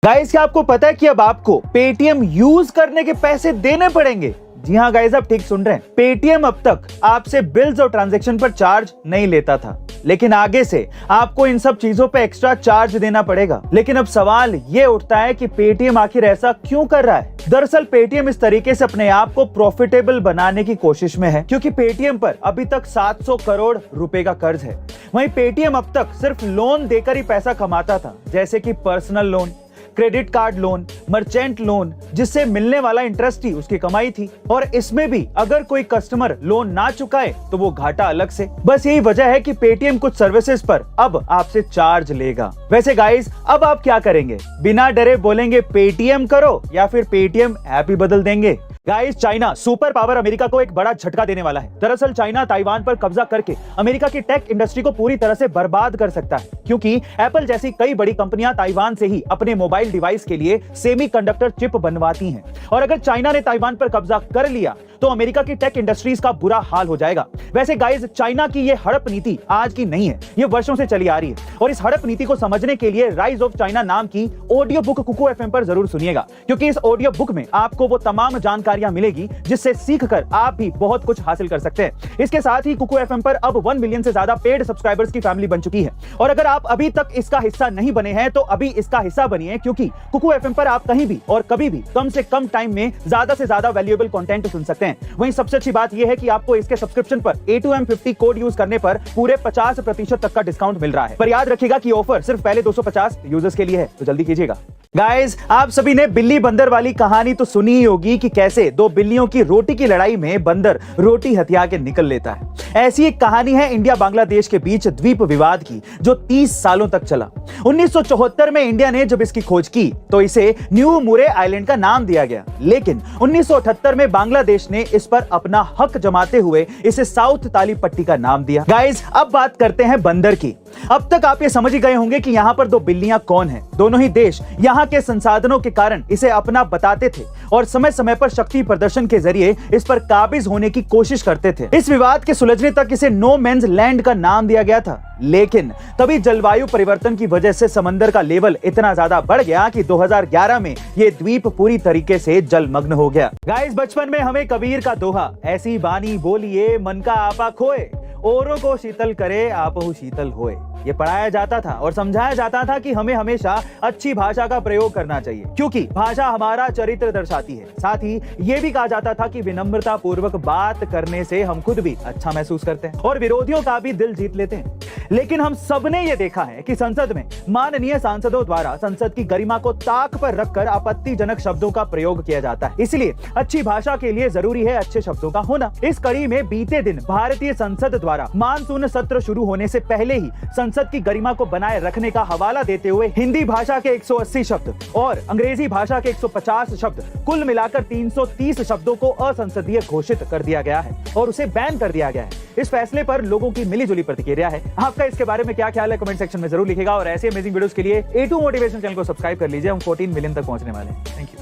Guys, क्या आपको पता है कि अब आपको पेटीएम यूज करने के पैसे देने पड़ेंगे? जी हाँ गाइस, आप ठीक सुन रहे हैं। पेटीएम अब तक आपसे बिल्स और ट्रांजैक्शन पर चार्ज नहीं लेता था, लेकिन आगे से आपको इन सब चीजों पे एक्स्ट्रा चार्ज देना पड़ेगा। लेकिन अब सवाल ये उठता है कि पेटीएम आखिर ऐसा क्यों कर रहा है? दरअसल पेटीएम इस तरीके से अपने आप को प्रॉफिटेबल बनाने की कोशिश में है, क्योंकि पेटीएम पर अभी तक 700 करोड़ रुपए का कर्ज है। वहीं पेटीएम अब तक सिर्फ लोन देकर ही पैसा कमाता था, जैसे कि personal loan, credit card loan, merchant loan, जिससे मिलने वाला इंटरेस्ट ही उसकी कमाई थी। और इसमें भी अगर कोई कस्टमर लोन ना चुकाए तो वो घाटा अलग से। बस यही वजह है कि पेटीएम कुछ सर्विसेज पर अब आपसे चार्ज लेगा। वैसे गाइस, अब आप क्या करेंगे? बिना डरे बोलेंगे पेटीएम करो या फिर पेटीएम ऐप ही बदल देंगे? Guys, China super power America को एक बड़ा झटका देने वाला है। दरअसल चाइना ताइवान पर कब्जा करके अमेरिका की टेक इंडस्ट्री को पूरी तरह से बर्बाद कर सकता है, क्योंकि एप्पल जैसी कई बड़ी कंपनियां ताइवान से ही अपने मोबाइल डिवाइस के लिए सेमीकंडक्टर चिप बनवाती हैं। और अगर चाइना ने ताइवान पर कब्जा कर लिया तो अमेरिका की टेक इंडस्ट्रीज का बुरा हाल हो जाएगा। वैसे गाइस, चाइना की ये हड़प नीति आज की नहीं है, ये वर्षों से चली आ रही है। और इस हड़प नीति को समझने के लिए राइज ऑफ चाइना नाम की ऑडियो बुक कुकू एफएम पर जरूर सुनिएगा, क्योंकि इस ऑडियो बुक में आपको वो तमाम जानकारियां मिलेगी जिससे सीखकर आप भी बहुत कुछ हासिल कर सकते हैं। इसके साथ ही कुकू एफएम पर अब 1 मिलियन से ज्यादा पेड सब्सक्राइबर्स की फैमिली बन चुकी है। और अगर आप अभी तक इसका हिस्सा नहीं बने हैं तो अभी इसका हिस्सा बनिए, क्योंकि कुकू एफएम पर आप कहीं भी और कभी भी कम से कम टाइम में ज्यादा से ज्यादा वैल्यूएबल कंटेंट सुन सकते हैं। वहीं सबसे अच्छी बात यह है कि आपको इसके सब्सक्रिप्शन पर A2M50 कोड यूज करने पर पूरे 50% तक का डिस्काउंट मिल रहा है। पर याद रखिएगा कि ऑफर सिर्फ पहले 250 यूजर्स के लिए है, तो जल्दी कीजिएगा। गाइस, आप सभी ने बिल्ली बंदर वाली कहानी तो सुनी ही होगी कि कैसे दो बिल्लियों की रोटी की लड़ाई में बंदर रोटी हथिया के निकल लेता है। ऐसी एक कहानी है इंडिया बांग्लादेश के बीच द्वीप विवाद की, जो 30 सालों तक चला। 1974 में इंडिया ने जब इसकी खोज की तो इसे न्यू मुरे आइलैंड का नाम दिया गया, लेकिन 1978 में बांग्लादेश ने इस पर अपना हक जमाते हुए इसे साउथ ताली पट्टी का नाम दिया। गाइस, अब बात करते हैं बंदर की। अब तक आप ये समझ ही गए होंगे कि यहाँ पर दो बिल्लियां कौन हैं। दोनों ही देश यहाँ के संसाधनों के कारण इसे अपना बताते थे और समय समय पर शक्ति प्रदर्शन के जरिए इस पर काबिज होने की कोशिश करते थे। इस विवाद के सुलझने तक इसे नो मेंस लैंड का नाम दिया गया था, लेकिन तभी जलवायु परिवर्तन की वजह से समंदर का लेवल इतना ज्यादा बढ़ गया कि 2011 में ये द्वीप पूरी तरीके से जलमग्न हो गया। गाइस, बचपन में हमें कबीर का दोहा, ऐसी बानी बोलिए मन का आपा खोए, औरों को शीतल करे आपहु शीतल होए, ये पढ़ाया जाता था और समझाया जाता था कि हमें हमेशा अच्छी भाषा का प्रयोग करना चाहिए, क्योंकि भाषा हमारा चरित्र दर्शाती है। साथ ही ये भी कहा जाता था कि विनम्रता पूर्वक बात करने से हम खुद भी अच्छा महसूस करते हैं और विरोधियों का भी दिल जीत लेते हैं। लेकिन हम सबने ये देखा है कि संसद में माननीय सांसदों द्वारा संसद की गरिमा को ताक पर रखकर आपत्तिजनक शब्दों का प्रयोग किया जाता है। इसलिए अच्छी भाषा के लिए जरूरी है अच्छे शब्दों का होना। इस कड़ी में बीते दिन भारतीय संसद द्वारा मानसून सत्र शुरू होने से पहले ही संसद की गरिमा को बनाए रखने का हवाला देते हुए हिंदी भाषा के 180 शब्द और अंग्रेजी भाषा के 150 शब्द, कुल मिलाकर 330 शब्दों को असंसदीय घोषित कर दिया गया है और उसे बैन कर दिया गया है। इस फैसले पर लोगों की मिलीजुली प्रतिक्रिया है। आपका इसके बारे में क्या ख्याल है? कमेंट सेक्शन में जरूर लिखिएगा और ऐसे अमेजिंग वीडियोस के लिए A2 मोटिवेशन चैनल को सब्सक्राइब कर लीजिए। हम 14 मिलियन तक पहुंचने वाले हैं। Thank you.